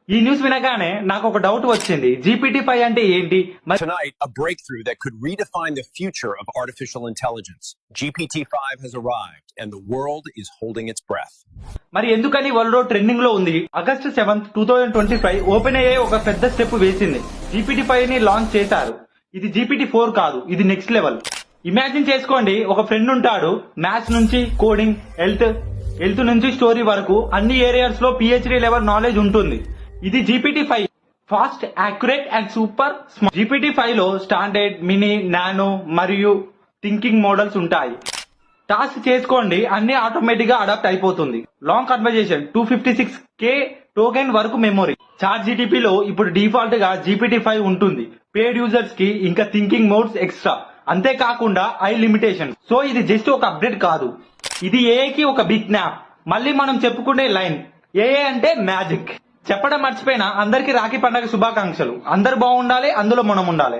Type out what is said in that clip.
ఈ న్యూస్ వినగానే నాకు ఒక డౌట్ వచ్చింది. GPT-5 అంటే ఏంటి? Tonight, a breakthrough that could redefine the future of artificial intelligence. GPT-5 has arrived, and the world is holding its breath. మరి ఎందుకని వరల్డ్ ట్రెండింగ్ లో ఉంది? ఆగస్ట్ 7, 2025 ఓపెన్ AI ఒక పెద్ద స్టెప్ వేసింది. GPT-5 ని లాంచ్ చేశారు. ఇది GPT-4 కాదు, ఇది నెక్స్ట్ లెవెల్. ఇమాజిన్ చేసుకోండి, ఒక ఫ్రెండ్ ఉంటాడు, మ్యాథ్స్ నుంచి కోడింగ్, హెల్త్ నుంచి స్టోరీ వరకు అన్ని ఏరియాస్ లో PhD లెవెల్ నాలెడ్జ్ ఉంటుంది. ఇది GPT-5. Fast, accurate and super smart. GPT-5 లో స్టాండర్డ్, మినీ, నానో మరియు థింకింగ్ మోడల్స్ ఉంటాయి. టాస్క్ చేసుకోండి, అన్ని ఆటోమేటిక్ గా అడాప్ట్ అయిపోతుంది. లాంగ్ కన్వర్జేషన్, 256K టోకెన్ వరకు మెమొరీ. ChatGPT లో ఇప్పుడు డిఫాల్ట్ గా GPT-5 ఉంటుంది. పేడ్ యూజర్స్ కి ఇంకా థింకింగ్ మోడ్స్ ఎక్స్ట్రా. అంతేకాకుండా ఐ లిమిటేషన్. సో ఇది జస్ట్ ఒక అప్డేట్ కాదు, ఇది AI కి ఒక బిగ్ న్యాప్. మళ్ళీ మనం చెప్పుకునే లైన్, AI అంటే మ్యాజిక్. చెప్పడం మర్చిపోయినా, అందరికీ రాఖీ పండుగ శుభాకాంక్షలు. అందరు బాగుండాలి, అందులో మనం ఉండాలి.